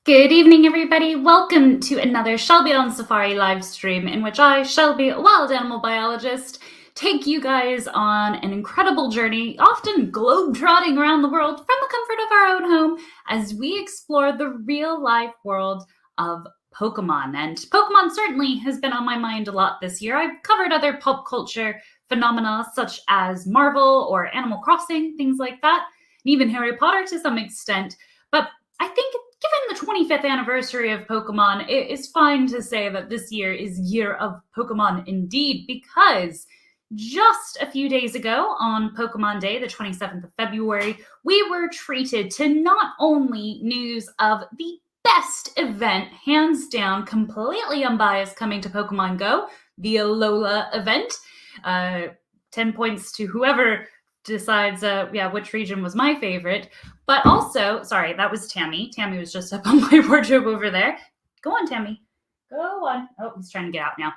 Good evening, everybody. Welcome to another Shelby on Safari live stream in which I, Shelby, a wild animal biologist, take you guys on an incredible journey, often globe-trotting around the world from the comfort of our own home as we explore the real-life world of Pokemon. And Pokemon certainly has been on my mind a lot this year. I've covered other pop culture phenomena such as Marvel or Animal Crossing, things like that, and even Harry Potter to some extent. But I think given the 25th anniversary of Pokemon, it is fine to say that this year is Year of Pokemon indeed, because just a few days ago on Pokemon Day, the 27th of February, we were treated to not only news of the best event, hands down, completely unbiased, coming to Pokemon Go, the Alola event, 10 points to whoever decides which region was my favorite, but also, sorry, that was Tammy. Tammy was just up on my wardrobe over there. Go on, Tammy. Go on. Oh, he's trying to get out now.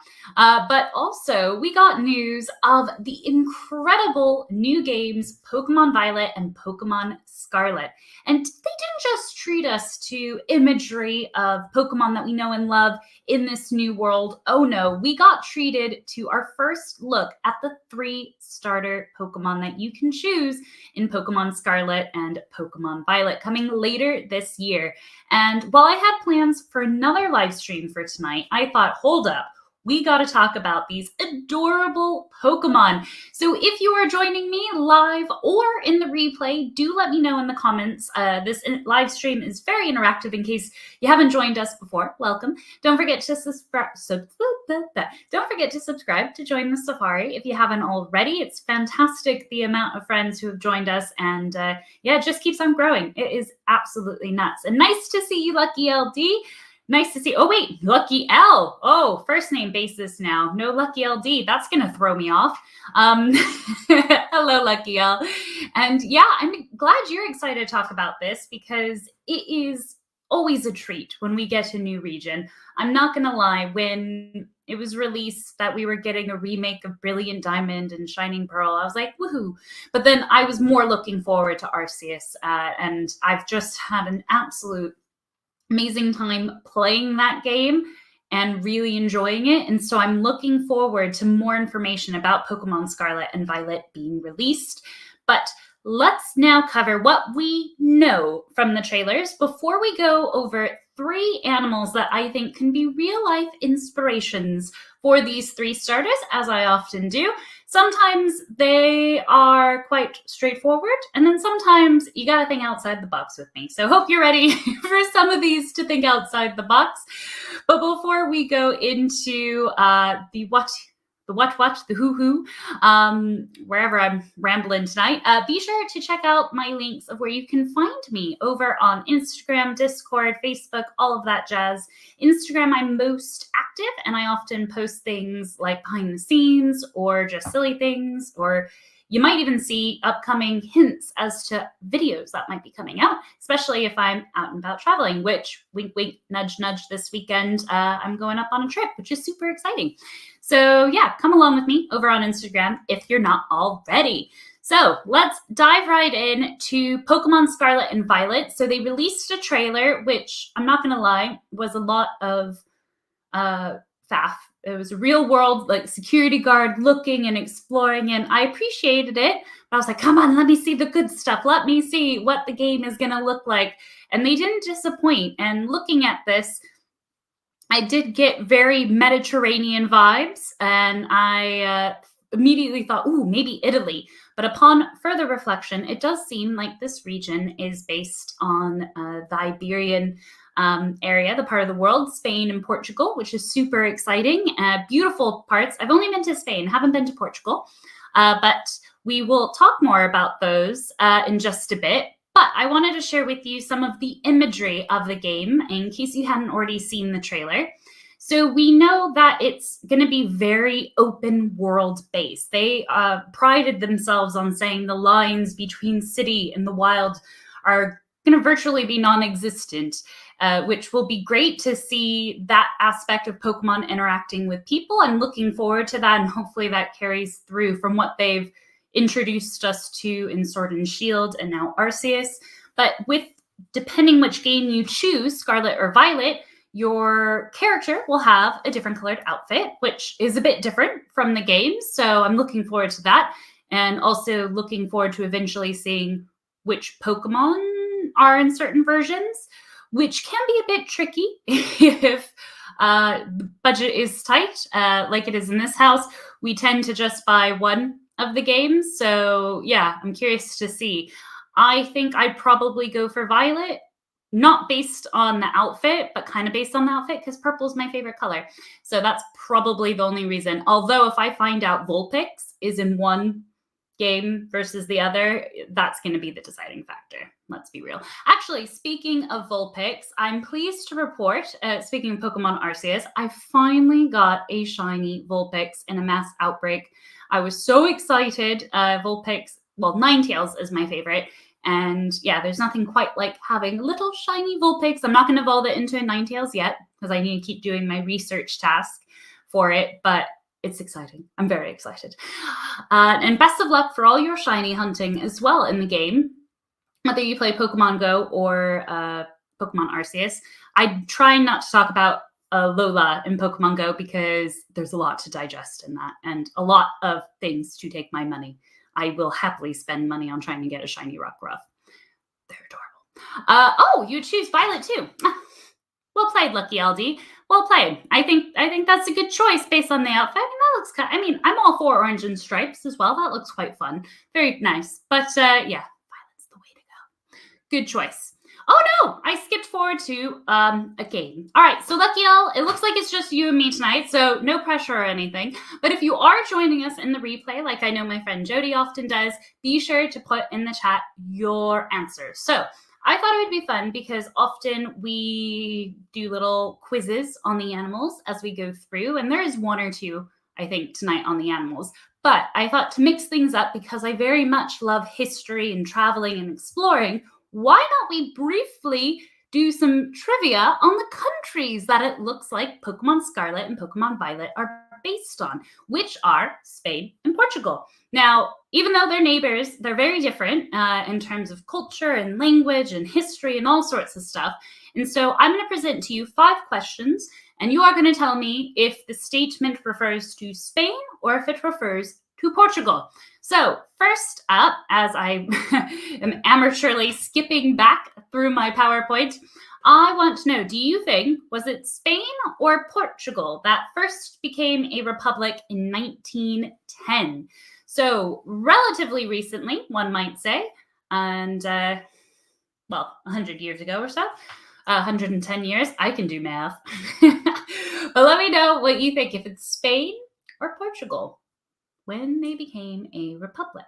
But also, we got news of the incredible new games, Pokemon Violet and Pokemon Scarlet. And they didn't just treat us to imagery of Pokemon that we know and love in this new world. Oh no, we got treated to our first look at the 3 starter Pokemon that you can choose in Pokemon Scarlet and Pokemon Violet coming later this year. And while I had plans for another live stream for tonight, I thought, hold up, we got to talk about these adorable Pokemon. So if you are joining me live or in the replay, do let me know in the comments. This live stream is very interactive in case you haven't joined us before. Welcome. Don't forget to subscribe to join the Safari if you haven't already. It's fantastic the amount of friends who have joined us, and it just keeps on growing. It is absolutely nuts. And nice to see you, Lucky LD. Nice to see. Oh, wait, Lucky L. Oh, first name basis now. No Lucky LD. That's going to throw me off. Hello, Lucky L. And yeah, I'm glad you're excited to talk about this because it is always a treat when we get a new region. I'm not going to lie, when it was released that we were getting a remake of Brilliant Diamond and Shining Pearl, I was like, woohoo. But then I was more looking forward to Arceus, and I've just had an absolute amazing time playing that game and really enjoying it. And so I'm looking forward to more information about Pokemon Scarlet and Violet being released. But let's now cover what we know from the trailers before we go over 3 animals that I think can be real-life inspirations for these 3 starters, as I often do. Sometimes they are quite straightforward, and then sometimes you gotta think outside the box with me. So hope you're ready for some of these to think outside the box. But before we go into the who, wherever I'm rambling tonight, be sure to check out my links of where you can find me over on Instagram, Discord, Facebook, all of that jazz. Instagram, I'm most active, and I often post things like behind the scenes or just silly things, or you might even see upcoming hints as to videos that might be coming out, especially if I'm out and about traveling, which, wink, wink, nudge, nudge, this weekend, I'm going up on a trip, which is super exciting. So yeah, come along with me over on Instagram if you're not already. So let's dive right in to Pokemon Scarlet and Violet. So they released a trailer, which I'm not going to lie, was a lot of faff. It was a real world, like, security guard looking and exploring, and I appreciated it. But I was like, come on, let me see the good stuff. Let me see what the game is going to look like. And they didn't disappoint. And looking at this, I did get very Mediterranean vibes, and I immediately thought, ooh, maybe Italy. But upon further reflection, it does seem like this region is based on the Iberian area, the part of the world, Spain and Portugal, which is super exciting. Beautiful parts. I've only been to Spain, haven't been to Portugal, but we will talk more about those in just a bit. But I wanted to share with you some of the imagery of the game in case you hadn't already seen the trailer. So we know that it's going to be very open world based. They prided themselves on saying the lines between city and the wild are going to virtually be non-existent, which will be great to see that aspect of Pokemon interacting with people. I'm looking forward to that, and hopefully that carries through from what they've introduced us to in Sword and Shield and now Arceus. But with depending which game you choose, Scarlet or Violet, your character will have a different colored outfit, which is a bit different from the game. So I'm looking forward to that. And also looking forward to eventually seeing which Pokemon are in certain versions, which can be a bit tricky if the budget is tight, like it is in this house. We tend to just buy one of the games. So yeah, I'm curious to see. I think I'd probably go for Violet, not based on the outfit, but kind of based on the outfit because purple is my favorite color. So that's probably the only reason. Although if I find out Vulpix is in one game versus the other, that's going to be the deciding factor. Let's be real. Actually, speaking of Vulpix, I'm pleased to report, speaking of Pokemon Arceus, I finally got a shiny Vulpix in a mass outbreak. I was so excited. Vulpix, well, Ninetales is my favorite. And yeah, there's nothing quite like having a little shiny Vulpix. I'm not going to evolve it into a Ninetales yet because I need to keep doing my research task for it, but it's exciting. I'm very excited. And best of luck for all your shiny hunting as well in the game, whether you play Pokemon Go or Pokemon Arceus. I try not to talk about Lola in Pokemon Go because there's a lot to digest in that and a lot of things to take my money. I will happily spend money on trying to get a shiny Rockruff. They're adorable. Oh, you choose Violet too. Well played, Lucky LD. Well played. I think that's a good choice based on the outfit. I mean, that looks kind. I mean, I'm all for orange and stripes as well. That looks quite fun. Very nice. But yeah, Violet's the way to go. Good choice. Oh no, I skipped forward to a game. All right, so Lucky L, it looks like it's just you and me tonight, so no pressure or anything. But if you are joining us in the replay, like I know my friend Jody often does, be sure to put in the chat your answers. So I thought it would be fun because often we do little quizzes on the animals as we go through, and there is one or two, I think, tonight on the animals. But I thought to mix things up because I very much love history and traveling and exploring, why not we briefly do some trivia on the countries that it looks like Pokemon Scarlet and Pokemon Violet are based on, which are Spain and Portugal. Now, even though they're neighbors, they're very different in terms of culture and language and history and all sorts of stuff. And so I'm going to present to you 5 questions, and you are going to tell me if the statement refers to Spain or if it refers to Portugal. So first up, as I am amateurly skipping back through my PowerPoint, I want to know, do you think, was it Spain or Portugal that first became a republic in 1910? So relatively recently, one might say, and well, 100 years ago or so, 110 years, I can do math. But let me know what you think, if it's Spain or Portugal when they became a republic.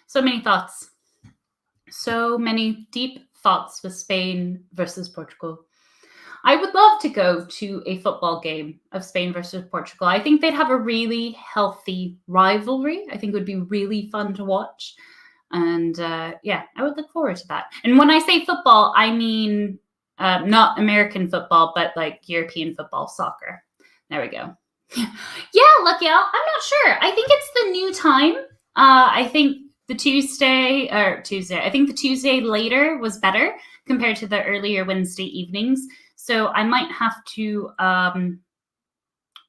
So many thoughts. So many deep thoughts with Spain versus Portugal. I would love to go to a football game of Spain versus Portugal. I think they'd have a really healthy rivalry. I think it would be really fun to watch. And yeah, I would look forward to that. And when I say football, I mean not American football, but like European football, soccer. There we go. Yeah, Lucky Al, I'm not sure. I think it's the new time. I think the Tuesday, I think the Tuesday later was better compared to the earlier Wednesday evenings. So I might have to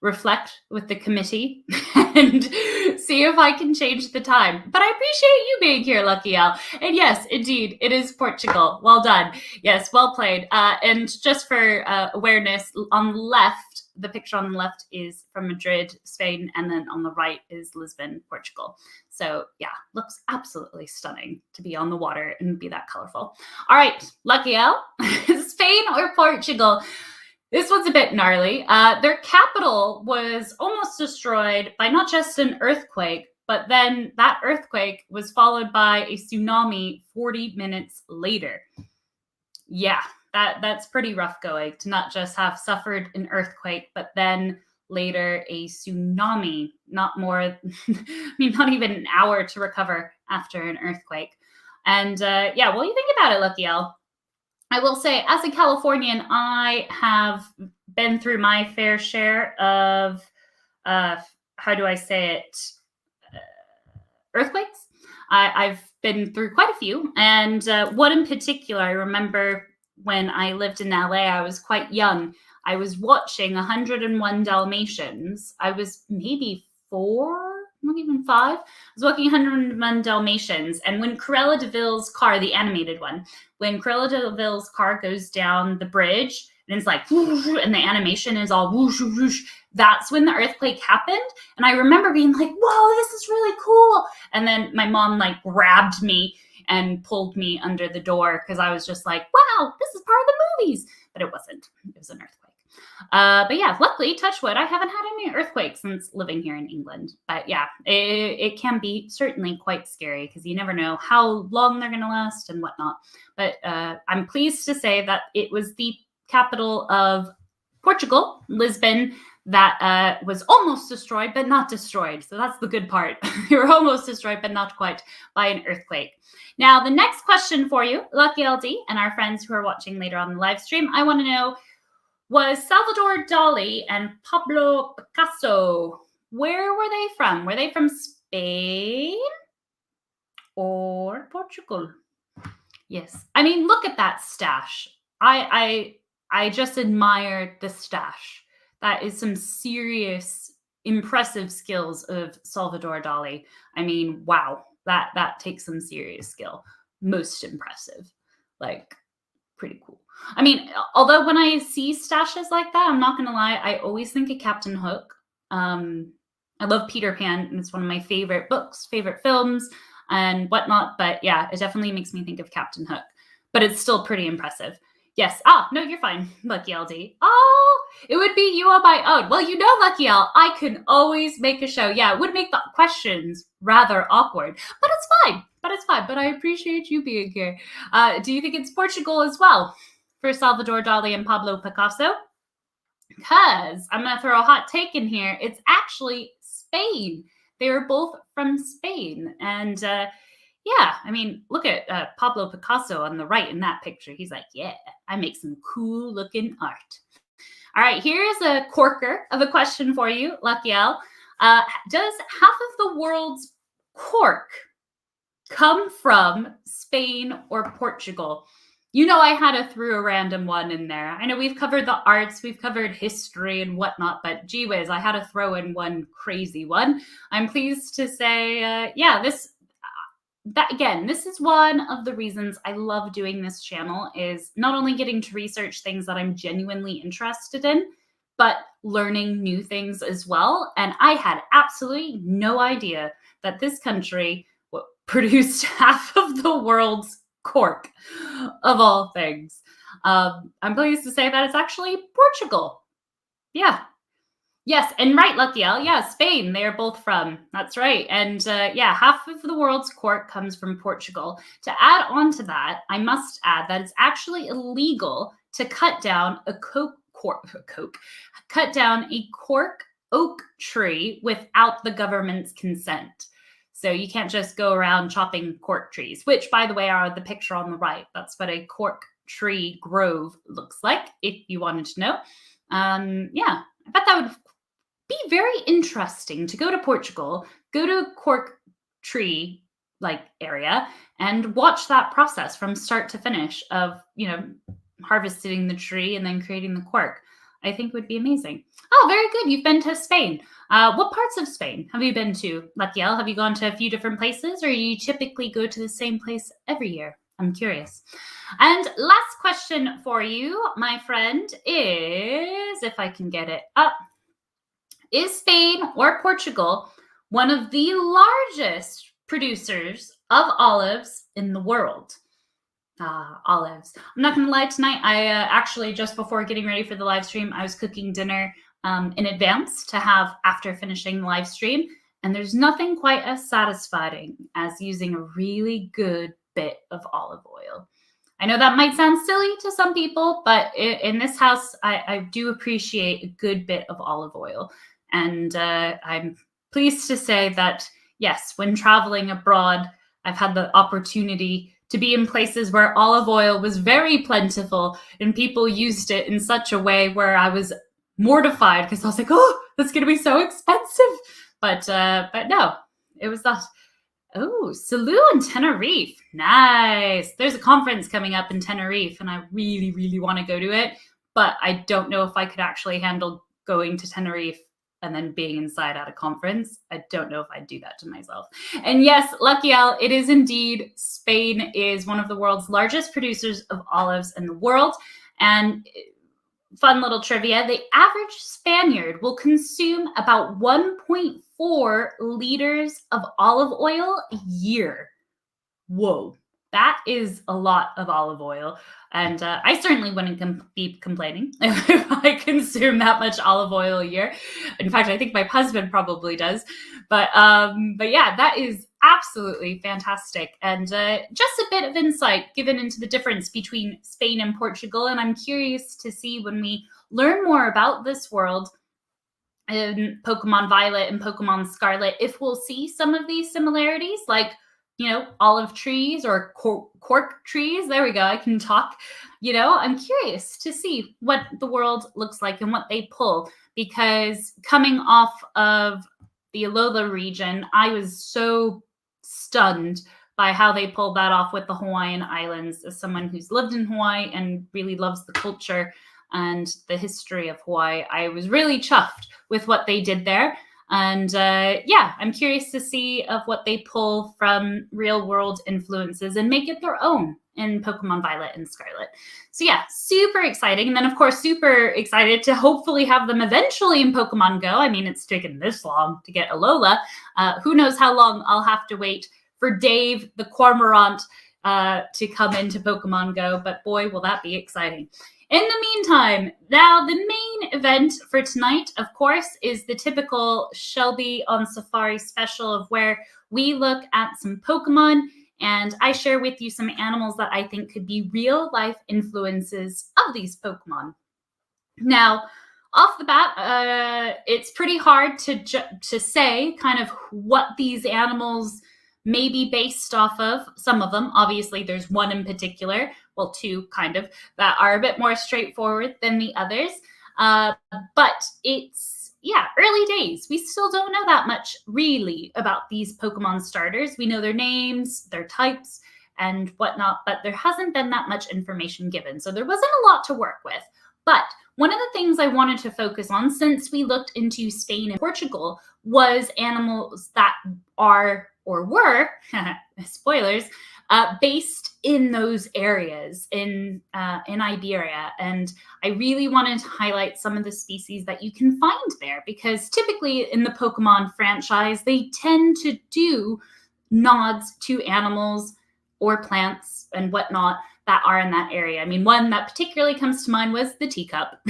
reflect with the committee and see if I can change the time. But I appreciate you being here, Lucky Al. And yes, indeed, it is Portugal. Well done. Yes, well played. And just for awareness, on the left, the picture on the left is from Madrid, Spain, and then on the right is Lisbon, Portugal. So yeah, looks absolutely stunning to be on the water and be that colorful. All right, Lucky Al, Spain or Portugal? This one's a bit gnarly. Their capital was almost destroyed by not just an earthquake, but then that earthquake was followed by a tsunami 40 minutes later. Yeah, that's pretty rough going to not just have suffered an earthquake, but then later a tsunami, not even an hour to recover after an earthquake. And yeah, well, you think about it, Lucky L. I will say, as a Californian, I have been through my fair share of, how do I say it, earthquakes. I've been through quite a few. And one in particular, I remember when I lived in LA, I was quite young. I was watching 101 Dalmatians. I was maybe 4, not even 5. I was watching 101 Dalmatians. And when Cruella de Vil's car, the animated one, when Cruella de Vil's car goes down the bridge, and it's like, whoosh, and the animation is all whoosh, whoosh, that's when the earthquake happened. And I remember being like, whoa, this is really cool. And then my mom like grabbed me and pulled me under the door because I was just like, wow, this is part of the movies. But it wasn't. It was an earthquake. But yeah, luckily, touch wood, I haven't had any earthquakes since living here in England. But yeah, it can be certainly quite scary because you never know how long they're going to last and whatnot. But I'm pleased to say that it was the capital of Portugal, Lisbon, that was almost destroyed, but not destroyed. So that's the good part. You were almost destroyed, but not quite, by an earthquake. Now, the next question for you, Lucky LD, and our friends who are watching later on the live stream, I want to know, was Salvador Dali and Pablo Picasso, where were they from? Were they from Spain or Portugal? Yes. I mean, look at that stash. I just admire the stash. That is some serious, impressive skills of Salvador Dali. I mean, wow, that takes some serious skill. Most impressive. Like, pretty cool. I mean, although when I see stashes like that, I'm not going to lie, I always think of Captain Hook. I love Peter Pan, and it's one of my favorite books, favorite films, and whatnot. But yeah, it definitely makes me think of Captain Hook. But it's still pretty impressive. Yes. No, you're fine, Lucky LD. Oh, it would be you on my own. Well, you know, Lucky L, I can always make a show. Yeah, it would make the questions rather awkward, but it's fine. But I appreciate you being here. Do you think it's Portugal as well for Salvador Dali and Pablo Picasso? Because I'm going to throw a hot take in here. It's actually Spain. They were both from Spain. And yeah, I mean, look at Pablo Picasso on the right in that picture. He's like, yeah, I make some cool looking art. All right, here's a corker of a question for you, Lucky L. Does half of the world's cork come from Spain or Portugal? You know, I had to throw a random one in there. I know we've covered the arts, we've covered history and whatnot, but gee whiz, I had to throw in one crazy one. I'm pleased to say, yeah, this is one of the reasons I love doing this channel, is not only getting to research things that I'm genuinely interested in, but learning new things as well. And I had absolutely no idea that this country produced half of the world's cork, of all things. I'm pleased to say that it's actually Portugal. Yeah. Yes, and right, Lucky L. Yeah, Spain, they are both from. That's right. And yeah, half of the world's cork comes from Portugal. To add on to that, I must add that it's actually illegal to cut down a cork oak tree without the government's consent. So you can't just go around chopping cork trees, which, by the way, are the picture on the right. That's what a cork tree grove looks like, if you wanted to know. Yeah, I bet that would be very interesting to go to Portugal, go to a cork tree area, and watch that process from start to finish of, harvesting the tree and then creating the cork. I think would be amazing. Oh, very good. You've been to Spain. What parts of Spain have you been to, Lucky L? Have you gone to a few different places, or do you typically go to the same place every year? I'm curious. And last question for you, my friend, is, if I can get it up, is Spain or Portugal one of the largest producers of olives in the world? Olives. I'm not going to lie, tonight, I actually, just before getting ready for the live stream, I was cooking dinner in advance to have after finishing the live stream. And there's nothing quite as satisfying as using a really good bit of olive oil. I know that might sound silly to some people, but in this house, I do appreciate a good bit of olive oil. And I'm pleased to say that, yes, when traveling abroad, I've had the opportunity to be in places where olive oil was very plentiful and people used it in such a way where I was mortified because I was like, oh, that's going to be so expensive. But no, it was not. Oh, Salou and Tenerife. Nice. There's a conference coming up in Tenerife, and I really, really want to go to it. But I don't know if I could actually handle going to Tenerife and then being inside at a conference. I don't know if I'd do that to myself. And yes, Lucky Al, it is indeed. Spain is one of the world's largest producers of olives in the world. And fun little trivia, the average Spaniard will consume about 1.4 liters of olive oil a year. Whoa, that is a lot of olive oil. And I certainly wouldn't be complaining if I consume that much olive oil a year. In fact, I think my husband probably does. But yeah, that is absolutely fantastic. And just a bit of insight given into the difference between Spain and Portugal. And I'm curious to see when we learn more about this world in Pokemon Violet and Pokemon Scarlet, if we'll see some of these similarities, like, you know, olive trees or cork trees. There we go. I can talk. You know, I'm curious to see what the world looks like and what they pull, because coming off of the Alola region, I was so stunned by how they pulled that off with the Hawaiian Islands. As someone who's lived in Hawaii and really loves the culture and the history of Hawaii, I was really chuffed with what they did there. And yeah, I'm curious to see of what they pull from real world influences and make it their own in Pokemon Violet and Scarlet. So yeah, super exciting. And then of course, super excited to hopefully have them eventually in Pokemon Go. I mean, it's taken this long to get Alola. Who knows how long I'll have to wait for Dave the Cormorant to come into Pokemon Go, but boy, will that be exciting. In the meantime, now the main event for tonight, of course, is the typical Shelby on Safari special, of where we look at some Pokemon and I share with you some animals that I think could be real life influences of these Pokemon. Now, off the bat, it's pretty hard to say kind of what these animals may be based off of. Some of them, obviously, there's one in particular, well, two kind of, that are a bit more straightforward than the others. But it's, yeah, early days. We still don't know that much really about these Pokemon starters. We know their names, their types, and whatnot, but there hasn't been that much information given. So there wasn't a lot to work with. But one of the things I wanted to focus on, since we looked into Spain and Portugal, was animals that are or were, spoilers, based in those areas in Iberia. And I really wanted to highlight some of the species that you can find there, because typically in the Pokemon franchise, they tend to do nods to animals or plants and whatnot that are in that area. I mean, one that particularly comes to mind was the teacup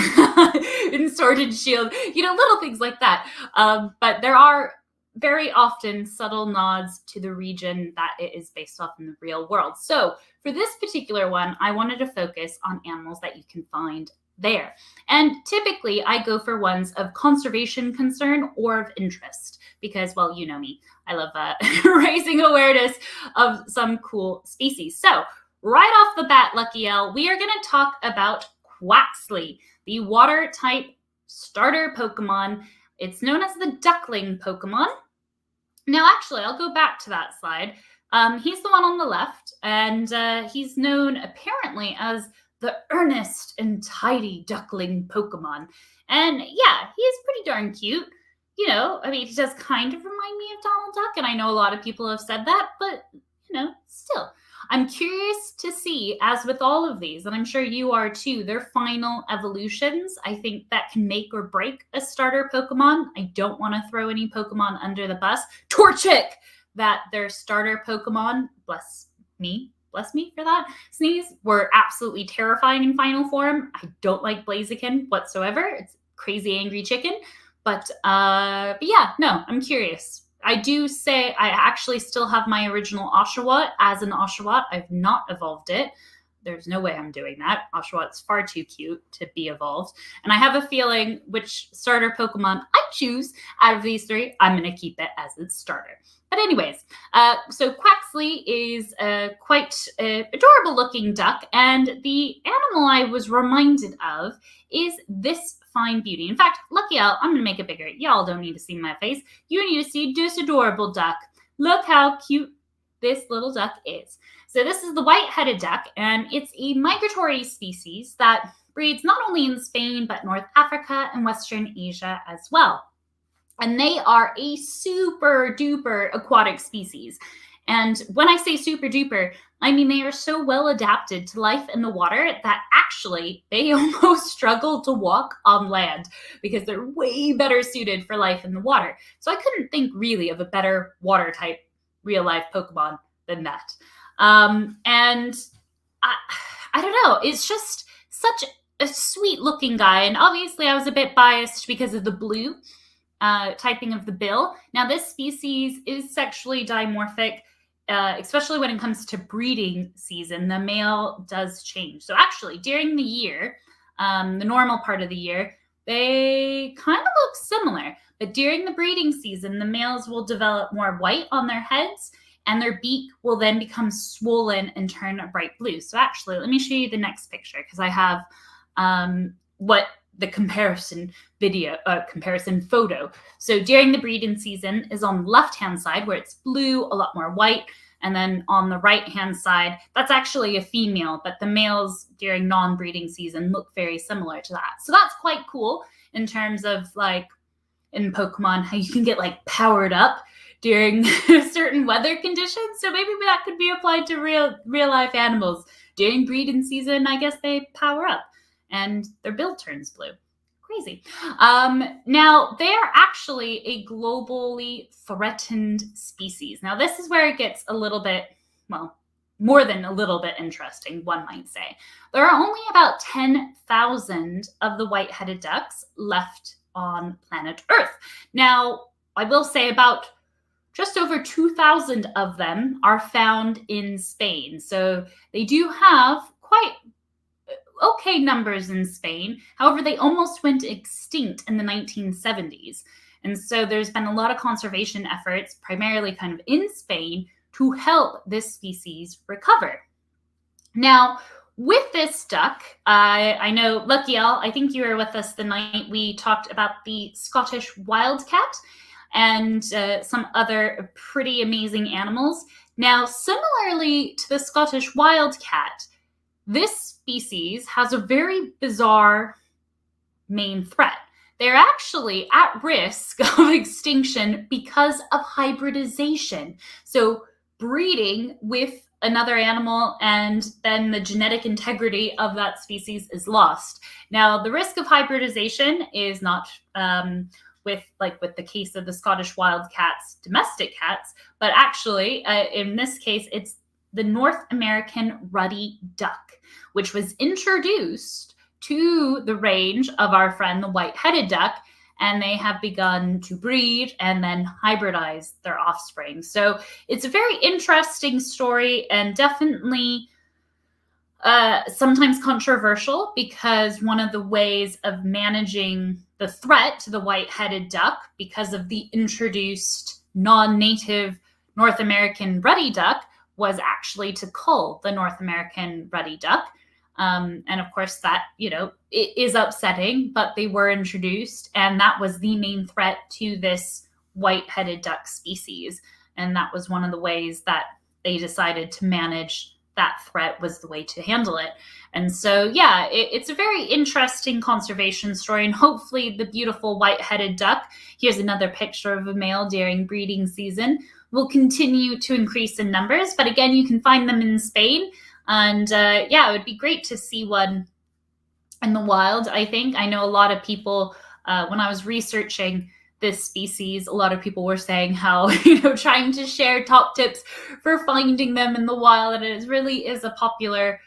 in Sword and Shield, you know, little things like that. But there are very often subtle nods to the region that it is based off in the real world. So for this particular one, I wanted to focus on animals that you can find there. And typically I go for ones of conservation concern or of interest, because, well, you know me, I love raising awareness of some cool species. So right off the bat, Lucky L, we are going to talk about Quacksley, the water type starter Pokemon. It's known as the duckling Pokemon. Now, actually, I'll go back to that slide. He's the one on the left, and he's known apparently as the earnest and tidy duckling Pokemon. And yeah, he is pretty darn cute. You know, I mean, he does kind of remind me of Donald Duck, and I know a lot of people have said that, but, you know, still. I'm curious to see, as with all of these, and I'm sure you are too, their final evolutions. I think that can make or break a starter Pokemon. I don't want to throw any Pokemon under the bus. Torchic! That their starter Pokemon, bless me for that, sneeze, were absolutely terrifying in final form. I don't like Blaziken whatsoever. It's crazy angry chicken. But yeah, no, I'm curious. I do say I actually still have my original Oshawott as an Oshawott. I've not evolved it. There's no way I'm doing that. Oshawott's far too cute to be evolved. And I have a feeling which starter Pokemon I choose out of these three, I'm going to keep it as its starter. But anyways, so Quacksley is a quite adorable looking duck. And the animal I was reminded of is this fine beauty. In fact, Lucky L, I'm going to make it bigger. Y'all don't need to see my face. You need to see this adorable duck. look how cute this little duck is. So this is the white-headed duck, and it's a migratory species that breeds not only in Spain, but North Africa and Western Asia as well. And they are a super duper aquatic species. And when I say super duper, I mean they are so well adapted to life in the water that actually they almost struggle to walk on land because they're way better suited for life in the water. So I couldn't think really of a better water type real life Pokemon than that. And I don't know, it's just such a sweet looking guy. And obviously I was a bit biased because of the blue typing of the bill. Now this species is sexually dimorphic, especially when it comes to breeding season. The male does change. So actually during the year, the normal part of the year, they kind of look similar. But during the breeding season, the males will develop more white on their heads, and their beak will then become swollen and turn a bright blue. So actually, let me show you the next picture because I have what the comparison photo. So during the breeding season is on the left-hand side where it's blue, a lot more white. And then on the right-hand side, that's actually a female, but the males during non-breeding season look very similar to that. So that's quite cool in terms of like in Pokemon, how you can get like powered up during certain weather conditions. So maybe that could be applied to real life animals. During breeding season, I guess they power up and their bill turns blue. Crazy. Now, they are actually a globally threatened species. Now, this is where it gets a little bit, well, more than a little bit interesting, one might say. There are only about 10,000 of the white-headed ducks left on planet Earth. Now, I will say about just over 2,000 of them are found in Spain. So they do have quite okay numbers in Spain. However, they almost went extinct in the 1970s. And so there's been a lot of conservation efforts, primarily kind of in Spain, to help this species recover. Now, with this duck, I know, Luckiel, I think you were with us the night we talked about the Scottish wildcat and some other pretty amazing animals. Now, similarly to the Scottish wildcat, this species has a very bizarre main threat. They're actually at risk of extinction because of hybridization. So breeding with another animal and then the genetic integrity of that species is lost. Now, the risk of hybridization is not with the case of the Scottish wildcats, domestic cats, but actually in this case, it's the North American ruddy duck, which was introduced to the range of our friend, the white-headed duck, and they have begun to breed and then hybridize their offspring. So it's a very interesting story and definitely sometimes controversial because one of the ways of managing the threat to the white-headed duck because of the introduced non-native North American ruddy duck was actually to cull the North American ruddy duck. And of course that, it is upsetting, but they were introduced and that was the main threat to this white-headed duck species. And that was one of the ways that they decided to manage that threat was the way to handle it. And so, yeah, it's a very interesting conservation story and hopefully the beautiful white-headed duck, here's another picture of a male during breeding season, will continue to increase in numbers. But again, you can find them in Spain. And yeah, it would be great to see one in the wild, I think. I know a lot of people, when I was researching this species, a lot of people were saying how, trying to share top tips for finding them in the wild. And it really is a popular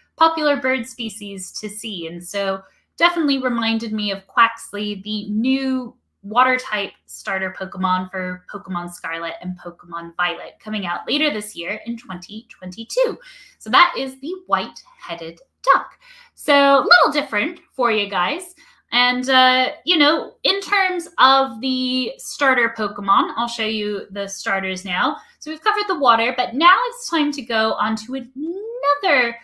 bird species to see. And so definitely reminded me of Quacksley, the new water type starter Pokemon for Pokemon Scarlet and Pokemon Violet coming out later this year in 2022. So that is the white-headed duck. So a little different for you guys. And, in terms of the starter Pokemon, I'll show you the starters now. So we've covered the water, but now it's time to go on to another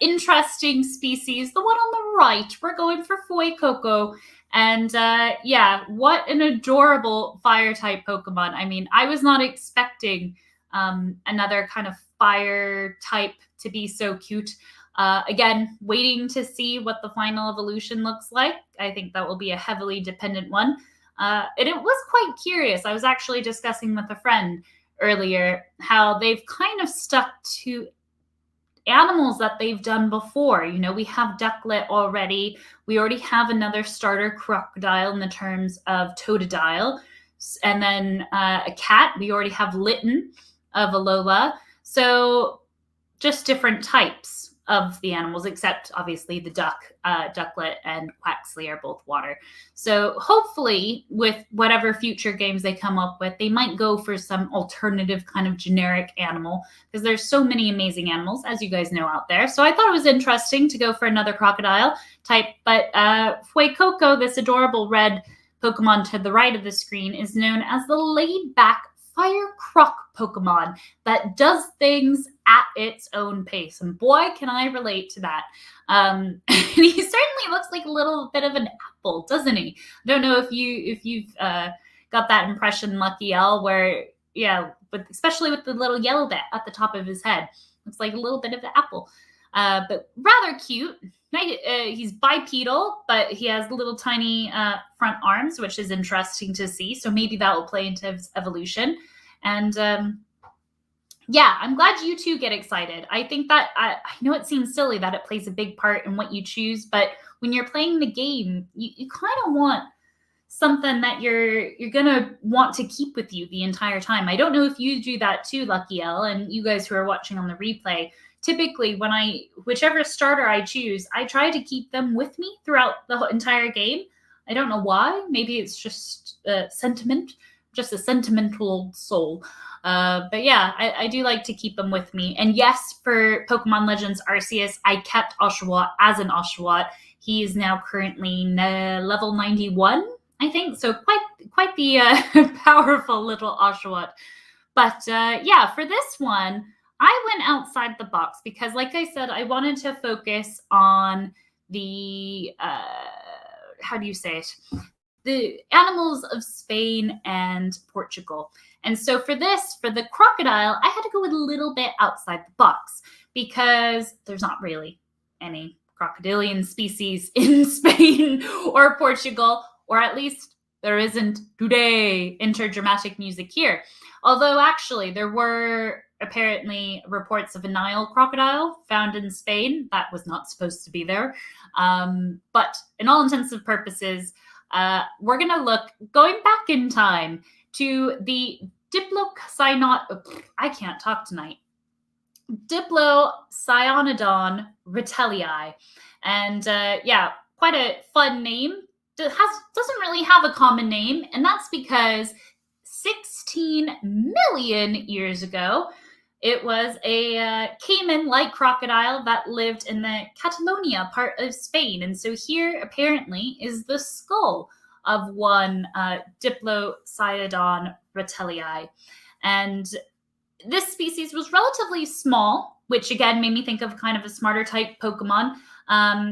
interesting species, the one on the right. We're going for Fuecoco. And yeah, what an adorable fire type Pokemon. I mean, I was not expecting another kind of fire type to be so cute. Again, waiting to see what the final evolution looks like. I think that will be a heavily dependent one. And it was quite curious. I was actually discussing with a friend earlier how they've kind of stuck to animals that they've done before. You know, we have Ducklet already. We already have another starter crocodile in the terms of Totodile. And then a cat. We already have Litten of Alola. So just different types of the animals, except obviously the Ducklet and Quacksley are both water. So hopefully with whatever future games they come up with, they might go for some alternative kind of generic animal, because there's so many amazing animals, as you guys know, out there. So I thought it was interesting to go for another crocodile type. But Fuecoco, this adorable red Pokemon to the right of the screen, is known as the laid-back fire croc Pokemon that does things at its own pace. And boy, can I relate to that. And he certainly looks like a little bit of an apple, doesn't he? I don't know if you've got that impression, Lucky L, where, yeah, but especially with the little yellow bit at the top of his head. Looks like a little bit of an apple. But rather cute. He's bipedal, but he has little tiny front arms, which is interesting to see. So maybe that will play into his evolution. And yeah, I'm glad you two get excited. I think that I know it seems silly that it plays a big part in what you choose, but when you're playing the game, you kind of want something that you're gonna want to keep with you the entire time. I don't know if you do that too, Lucky L, and you guys who are watching on the replay. Typically, whichever starter I choose, I try to keep them with me throughout the entire game. I don't know why. Maybe it's just sentiment, just a sentimental soul. But yeah, I do like to keep them with me. And yes, for Pokemon Legends Arceus, I kept Oshawott as an Oshawott. He is now currently level 91, I think. So quite the powerful little Oshawott. But yeah, for this one, I went outside the box because, like I said, I wanted to focus on the, how do you say it? The animals of Spain and Portugal. And so for the crocodile, I had to go a little bit outside the box because there's not really any crocodilian species in Spain or Portugal, or at least there isn't today. Interdramatic music here. Although actually there were apparently reports of a Nile crocodile found in Spain. That was not supposed to be there. But in all intents and purposes, we're going to look, going back in time, to the Diplo I can't talk tonight. Diplo Cyanodon Retaliai. And yeah, quite a fun name. Doesn't really have a common name, and that's because 16 million years ago, it was a caiman-like crocodile that lived in the Catalonia part of Spain. And so here, apparently, is the skull of one Diplocyanodon Retaliai. And this species was relatively small, which again made me think of kind of a smarter type Pokemon.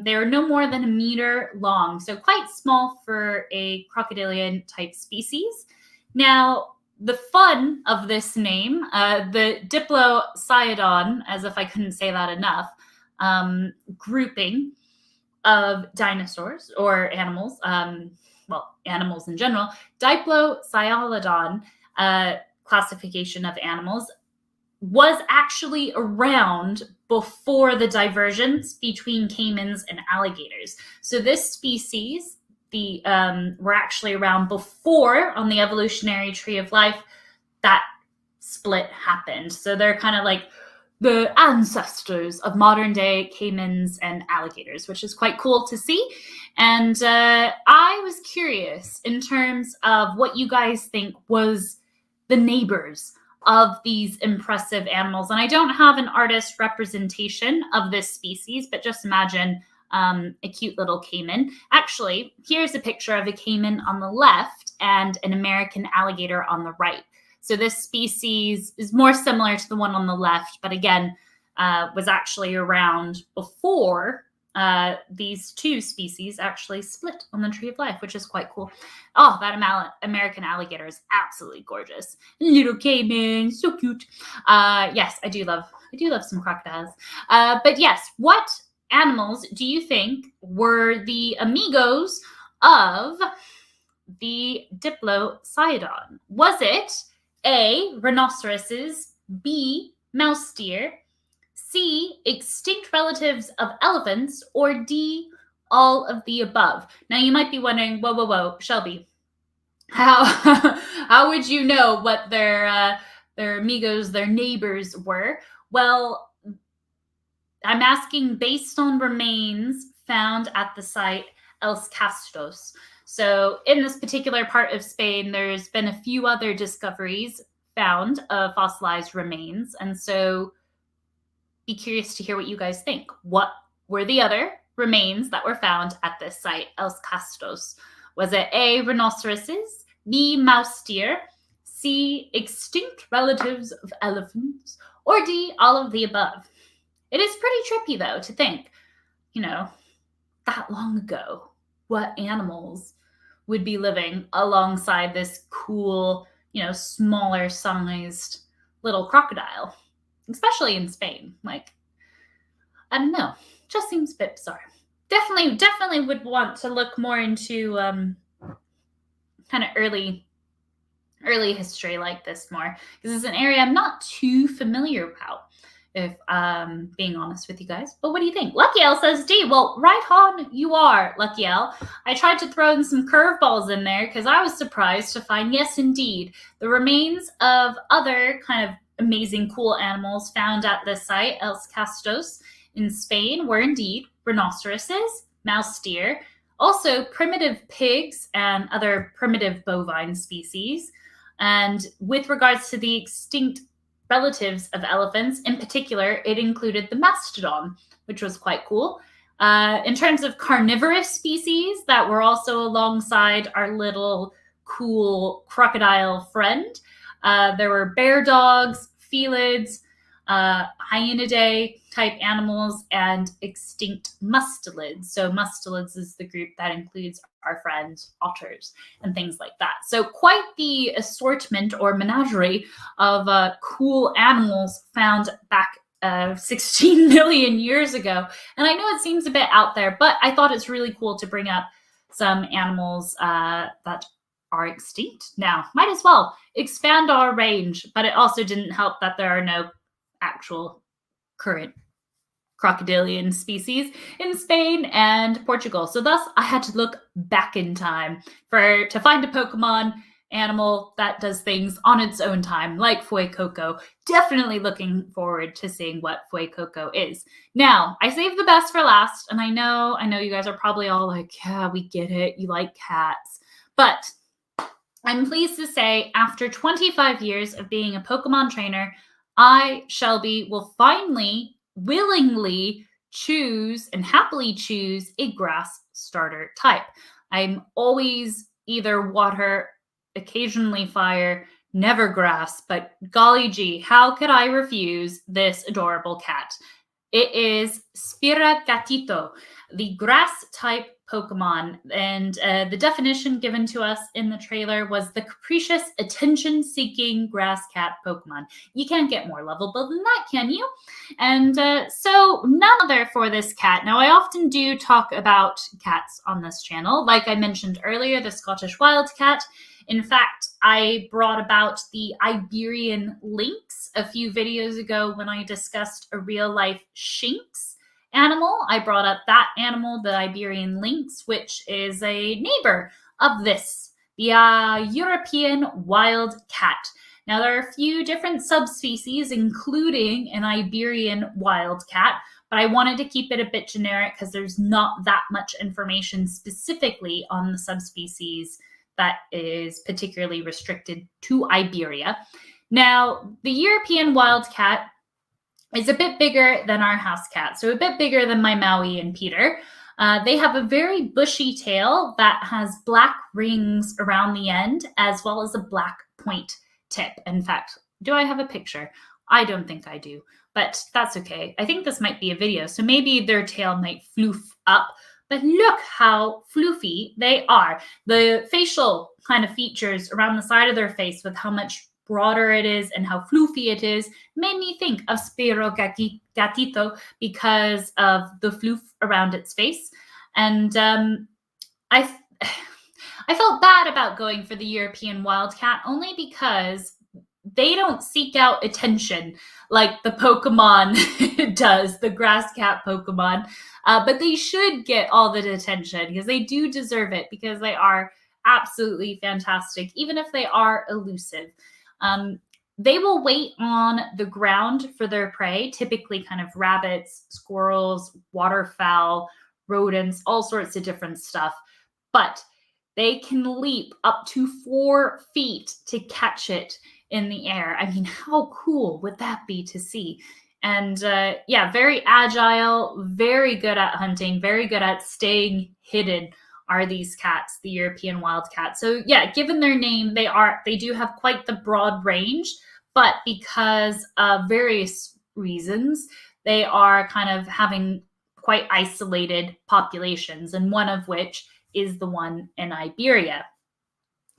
They are no more than a meter long, so quite small for a crocodilian type species. Now, the fun of this name, the Diplocyanodon, as if I couldn't say that enough, grouping of dinosaurs or animals, well, animals in general, Diplocyanodon classification of animals was actually around before the divergence between caimans and alligators. So this species, were actually around before, on the evolutionary tree of life, that split happened. So they're kind of like the ancestors of modern day caimans and alligators, which is quite cool to see. And I was curious in terms of what you guys think was the neighbors of these impressive animals. And I don't have an artist representation of this species, but just imagine a cute little caiman. Actually, here's a picture of a caiman on the left and an American alligator on the right. So this species is more similar to the one on the left, but again, was actually around before these two species actually split on the Tree of Life, which is quite cool. Oh, that American alligator is absolutely gorgeous. Little caiman, so cute. Yes, I do love some crocodiles. But yes, what animals do you think were the amigos of the Diplo Cyanodon? Was it A, rhinoceroses, B, mouse deer, C, extinct relatives of elephants, or D, all of the above? Now you might be wondering, whoa, Shelby, how would you know what their amigos, their neighbors were? Well, I'm asking based on remains found at the site Els Castos. So in this particular part of Spain, there's been a few other discoveries found of fossilized remains. And so be curious to hear what you guys think. What were the other remains that were found at this site, Els Castos? Was it A, rhinoceroses, B, mouse deer, C, extinct relatives of elephants, or D, all of the above? It is pretty trippy, though, to think, that long ago, what animals would be living alongside this cool, smaller sized little crocodile, especially in Spain. Like, I don't know, just seems a bit bizarre. Definitely would want to look more into kind of early history like this more, because it's an area I'm not too familiar about, if being honest with you guys. But what do you think? Lucky L says D. Well, right on you are, Lucky L. I tried to throw in some curveballs in there because I was surprised to find, yes, indeed, the remains of other kind of amazing, cool animals found at this site, Els Castos, in Spain, were indeed rhinoceroses, mouse deer, also primitive pigs and other primitive bovine species. And with regards to the extinct relatives of elephants, in particular, it included the mastodon, which was quite cool. In terms of carnivorous species that were also alongside our little cool crocodile friend, there were bear dogs, felids, hyenidae type animals, and extinct mustelids. So mustelids is the group that includes our friends otters and things like that. So quite the assortment or menagerie of cool animals found back 16 million years ago. And I know it seems a bit out there, but I thought it's really cool to bring up some animals that are extinct now. Might as well expand our range, but it also didn't help that there are no actual current crocodilian species in Spain and Portugal. So thus I had to look back in time to find a Pokemon animal that does things on its own time, like Fuecoco. Definitely looking forward to seeing what Fuecoco is. Now, I saved the best for last, and I know you guys are probably all like, yeah, we get it, you like cats. But I'm pleased to say, after 25 years of being a Pokemon trainer, I, Shelby, will finally, willingly choose and happily choose a grass starter type. I'm always either water, occasionally fire, never grass, but golly gee, how could I refuse this adorable cat? It is Spira Gatito, the grass type Pokemon, and the definition given to us in the trailer was the capricious, attention-seeking grass cat Pokemon. You can't get more lovable than that, can you? And so none other for this cat. Now, I often do talk about cats on this channel. Like I mentioned earlier, the Scottish Wildcat. In fact, I brought about the Iberian lynx a few videos ago when I discussed a real-life Shinx animal. I brought up that animal, the Iberian lynx, which is a neighbor of this, the European wild cat. Now, there are a few different subspecies, including an Iberian wild cat, but I wanted to keep it a bit generic because there's not that much information specifically on the subspecies that is particularly restricted to Iberia. Now, the European wild cat is a bit bigger than our house cat, so a bit bigger than my Maui and Peter. They have a very bushy tail that has black rings around the end, as well as a black point tip. In fact, do I have a picture? I don't think I do, but that's okay. I think this might be a video, so maybe their tail might floof up. But look how floofy they are. The facial kind of features around the side of their face with how much broader it is and how floofy it is made me think of Spiro Gatito because of the floof around its face. And I felt bad about going for the European wildcat only because they don't seek out attention like the Pokemon does, the grass cat Pokemon. But they should get all the attention because they do deserve it, because they are absolutely fantastic, even if they are elusive. They will wait on the ground for their prey, typically kind of rabbits, squirrels, waterfowl, rodents, all sorts of different stuff. But they can leap up to 4 feet to catch it in the air. I mean, how cool would that be to see? And yeah, very agile, very good at hunting, very good at staying hidden are these cats, the European wildcat. So yeah, given their name, they do have quite the broad range, but because of various reasons, they are kind of having quite isolated populations, and one of which is the one in Iberia.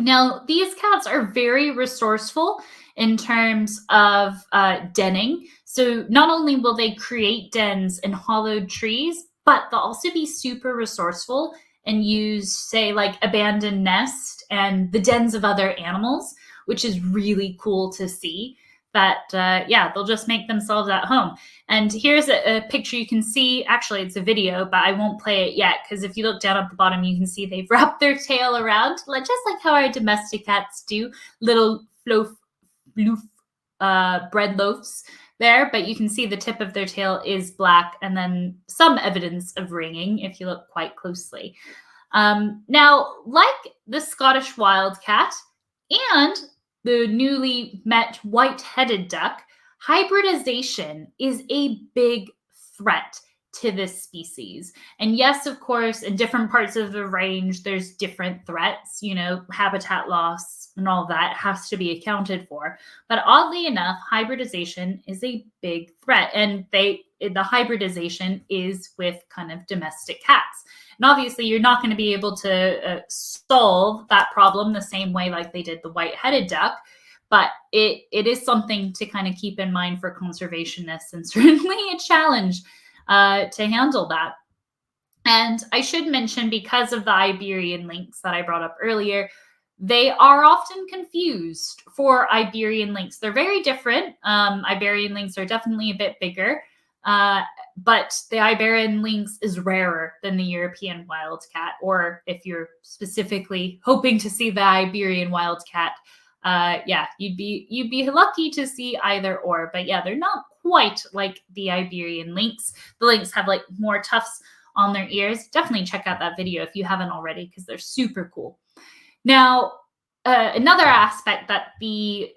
Now, these cats are very resourceful in terms of denning. So not only will they create dens in hollowed trees, but they'll also be super resourceful and use, say, like abandoned nests and the dens of other animals, which is really cool to see. That, yeah, they'll just make themselves at home. And here's a picture you can see. Actually, it's a video, but I won't play it yet, because if you look down at the bottom, you can see they've wrapped their tail around, just like how our domestic cats do, little bread loaves there. But you can see the tip of their tail is black, and then some evidence of ringing if you look quite closely. Now, like the Scottish wildcat and the newly met white-headed duck, hybridization is a big threat to this species. And yes, of course, in different parts of the range, there's different threats, habitat loss and all that has to be accounted for. But oddly enough, hybridization is a big threat. And the hybridization is with kind of domestic cats. And obviously, you're not going to be able to solve that problem the same way like they did the white-headed duck, but it is something to kind of keep in mind for conservationists, and certainly a challenge to handle that. And I should mention, because of the Iberian lynx that I brought up earlier, they are often confused for Iberian lynx. They're very different. Iberian lynx are definitely a bit bigger. But the Iberian lynx is rarer than the European wildcat, or if you're specifically hoping to see the Iberian wildcat, yeah, you'd be lucky to see either or. But yeah, they're not quite like the Iberian lynx. The lynx have more tufts on their ears. Definitely check out that video if you haven't already, because they're super cool. Now, another aspect that the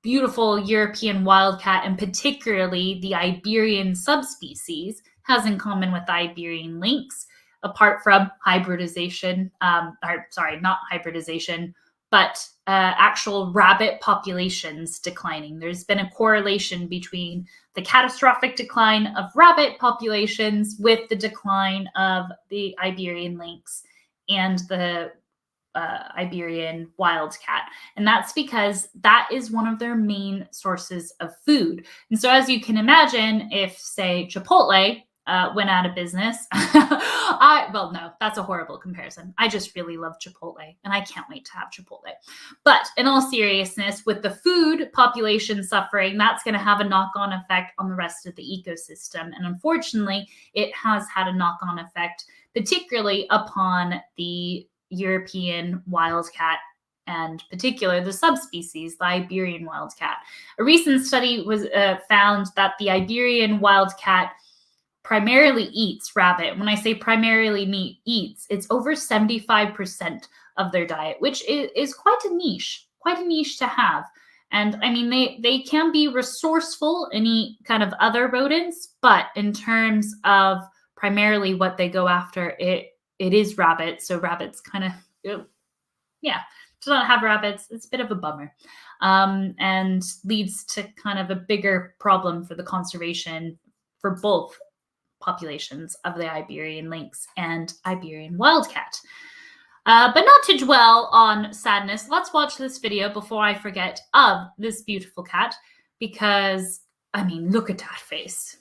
beautiful European wildcat, and particularly the Iberian subspecies, has in common with the Iberian lynx, apart from hybridization, not hybridization, but actual rabbit populations declining. There's been a correlation between the catastrophic decline of rabbit populations with the decline of the Iberian lynx and the Iberian wildcat. And that's because that is one of their main sources of food. And so, as you can imagine, if, say, Chipotle went out of business, well, no, that's a horrible comparison. I just really love Chipotle, and I can't wait to have Chipotle. But in all seriousness, with the food population suffering, that's going to have a knock-on effect on the rest of the ecosystem. And unfortunately, it has had a knock-on effect, particularly upon the European wildcat, and particular the subspecies, the Iberian wildcat. A recent study was found that the Iberian wildcat primarily eats rabbit. When I say primarily eats, it's over 75% of their diet, which is quite a niche to have. And I mean, they can be resourceful and eat kind of other rodents, but in terms of primarily what they go after, it is rabbits. So rabbits kind of, yeah, to not have rabbits, it's a bit of a bummer, and leads to kind of a bigger problem for the conservation for both populations of the Iberian lynx and Iberian wildcat. But not to dwell on sadness, let's watch this video before I forget of this beautiful cat, because, I mean, look at that face.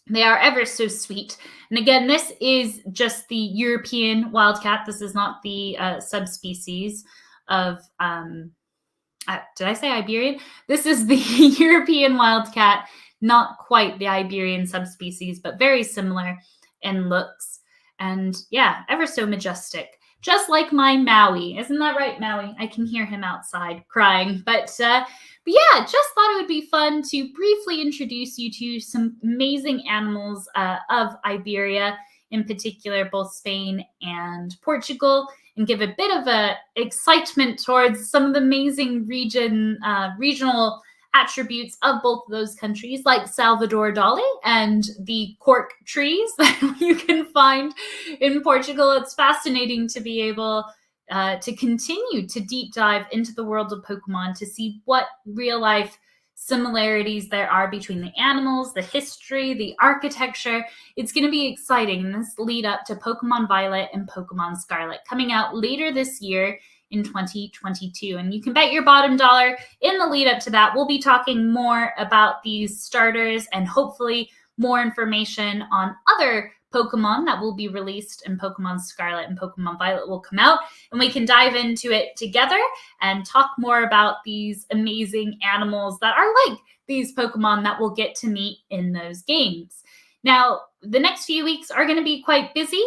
They are ever so sweet. And again, this is just the European wildcat. This is not the subspecies of, did I say Iberian? This is the European wildcat, not quite the Iberian subspecies, but very similar in looks. And yeah, ever so majestic. Just like my Maui. Isn't that right, Maui? I can hear him outside crying. But yeah, just thought it would be fun to briefly introduce you to some amazing animals of Iberia, in particular, both Spain and Portugal, and give a bit of a excitement towards some of the amazing regional attributes of both of those countries, like Salvador Dali and the cork trees that you can find in Portugal. It's fascinating to be able to continue to deep dive into the world of Pokemon to see what real life similarities there are between the animals, the history, the architecture. It's going to be exciting in this lead up to Pokemon Violet and Pokemon Scarlet coming out later this year in 2022. And you can bet your bottom dollar in the lead up to that, we'll be talking more about these starters and hopefully more information on other Pokemon that will be released in Pokemon Scarlet and Pokemon Violet will come out, and we can dive into it together and talk more about these amazing animals that are like these Pokemon that we'll get to meet in those games. Now, the next few weeks are going to be quite busy.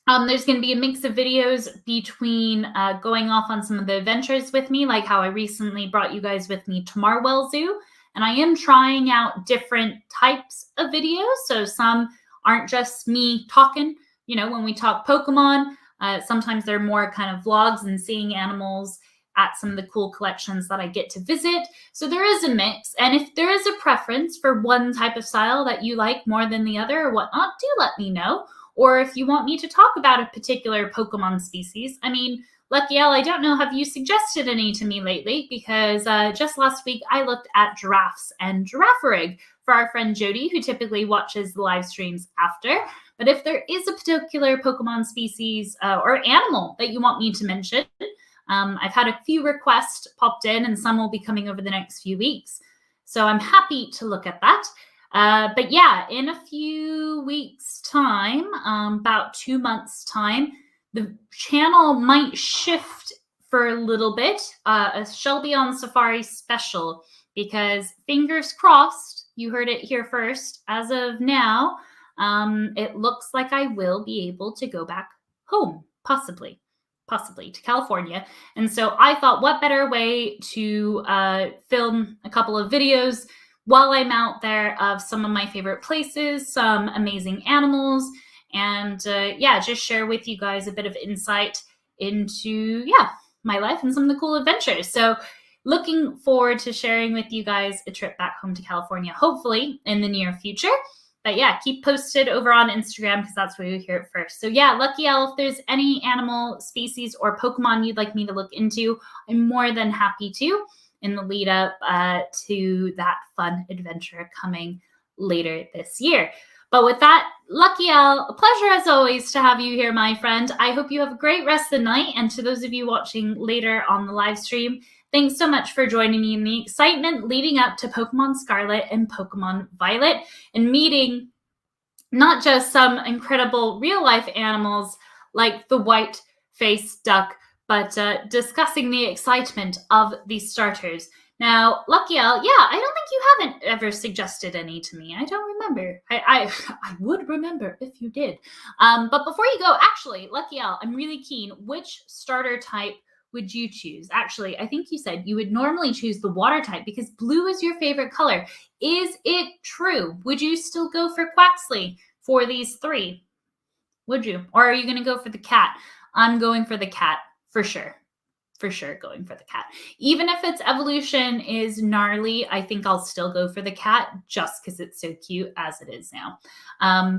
There's going to be a mix of videos between going off on some of the adventures with me, like how I recently brought you guys with me to Marwell Zoo. And I am trying out different types of videos. So some aren't just me talking, when we talk Pokemon. Sometimes they're more kind of vlogs and seeing animals at some of the cool collections that I get to visit. So there is a mix. And if there is a preference for one type of style that you like more than the other or whatnot, do let me know. Or if you want me to talk about a particular Pokemon species, I mean, Lucky L, I don't know, have you suggested any to me lately? Because just last week, I looked at giraffes and Giraffarig for our friend Jody, who typically watches the live streams after. But if there is a particular Pokemon species or animal that you want me to mention, I've had a few requests popped in, and some will be coming over the next few weeks. So I'm happy to look at that. But yeah, in a few weeks' time, about 2 months' time, the channel might shift for a little bit, a Shelby on Safari special, because fingers crossed, you heard it here first, as of now, it looks like I will be able to go back home, possibly to California. And so I thought, what better way to film a couple of videos while I'm out there of some of my favorite places, some amazing animals, and just share with you guys a bit of insight into, my life and some of the cool adventures. So looking forward to sharing with you guys a trip back home to California, hopefully in the near future. But yeah, keep posted over on Instagram because that's where you hear it first. So yeah, Lucky L, if there's any animal species or Pokemon you'd like me to look into, I'm more than happy to in the lead up to that fun adventure coming later this year. But with that, Lucky L, a pleasure as always to have you here, my friend. I hope you have a great rest of the night. And to those of you watching later on the live stream, thanks so much for joining me in the excitement leading up to Pokemon Scarlet and Pokemon Violet and meeting not just some incredible real-life animals like the white-faced duck, but discussing the excitement of these starters. Now, Lucky L, I don't think you haven't ever suggested any to me. I don't remember. I would remember if you did. But before you go, actually, Lucky L, I'm really keen. Which starter type would you choose? Actually, I think you said you would normally choose the water type because blue is your favorite color. Is it true? Would you still go for Quacksley for these three? Would you? Or are you going to go for the cat? I'm going for the cat for sure. For sure going for the cat. Even if its evolution is gnarly, I think I'll still go for the cat just because it's so cute as it is now.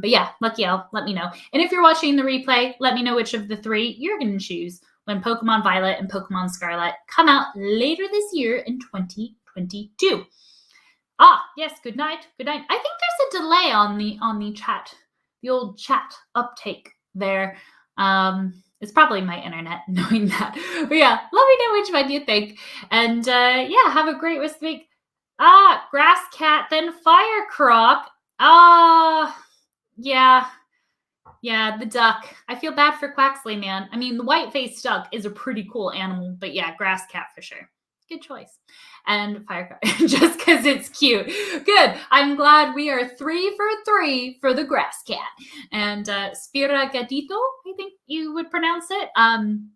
But yeah, Lucky L, let me know. And if you're watching the replay, let me know which of the three you're going to choose when Pokemon Violet and Pokemon Scarlet come out later this year in 2022. Yes, good night. Good night. I think there's a delay on the chat, the old chat uptake there. It's probably my internet knowing that. But yeah, let me know which one you think. And yeah, have a great rest of the week. Grass Cat, then Fire Croc. Yeah, the duck. I feel bad for Quacksley, man. I mean, the white-faced duck is a pretty cool animal, but yeah, Grass Cat for sure. Good choice. And Firecracker, just because it's cute. Good. I'm glad we are 3 for 3 for the Grass Cat. And Spiragadito, I think you would pronounce it. I'm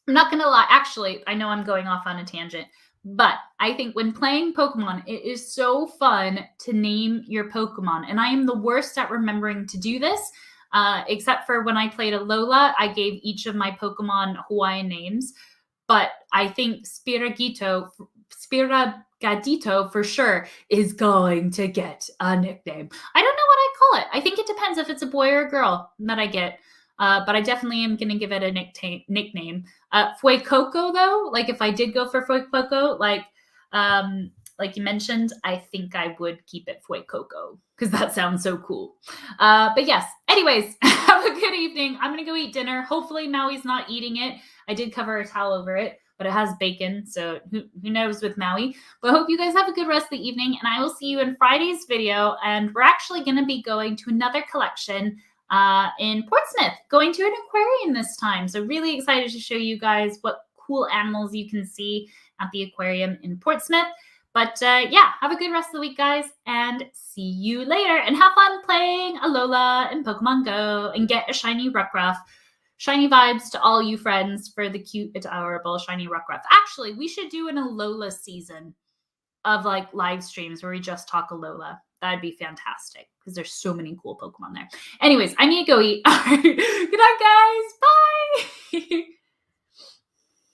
not going to lie. Actually, I know I'm going off on a tangent. But I think when playing Pokemon, it is so fun to name your Pokemon. And I am the worst at remembering to do this. Except for when I played Alola, I gave each of my Pokemon Hawaiian names. But I think Spiragadito for sure is going to get a nickname. I don't know what I call it. I think it depends if it's a boy or a girl that I get. But I definitely am going to give it a nickname. Fuecoco, though, like if I did go for Fuecoco, like you mentioned, I think I would keep it Fuecoco because that sounds so cool. But yes, anyways, have a good evening. I'm going to go eat dinner. Hopefully Maui's not eating it. I did cover a towel over it, but it has bacon, so who knows with Maui. But I hope you guys have a good rest of the evening, and I will see you in Friday's video. And we're actually going to be going to another collection in Portsmouth, going to an aquarium this time. So really excited to show you guys what cool animals you can see at the aquarium in Portsmouth. But yeah, have a good rest of the week, guys, and see you later. And have fun playing Alola and Pokemon Go and get a shiny Rockruff. Shiny vibes to all you friends for the cute, adorable shiny Rockruff. Actually, we should do an Alola season of like live streams where we just talk Alola. That'd be fantastic because there's so many cool Pokemon there. Anyways, I need to go eat. Good night, guys. Bye.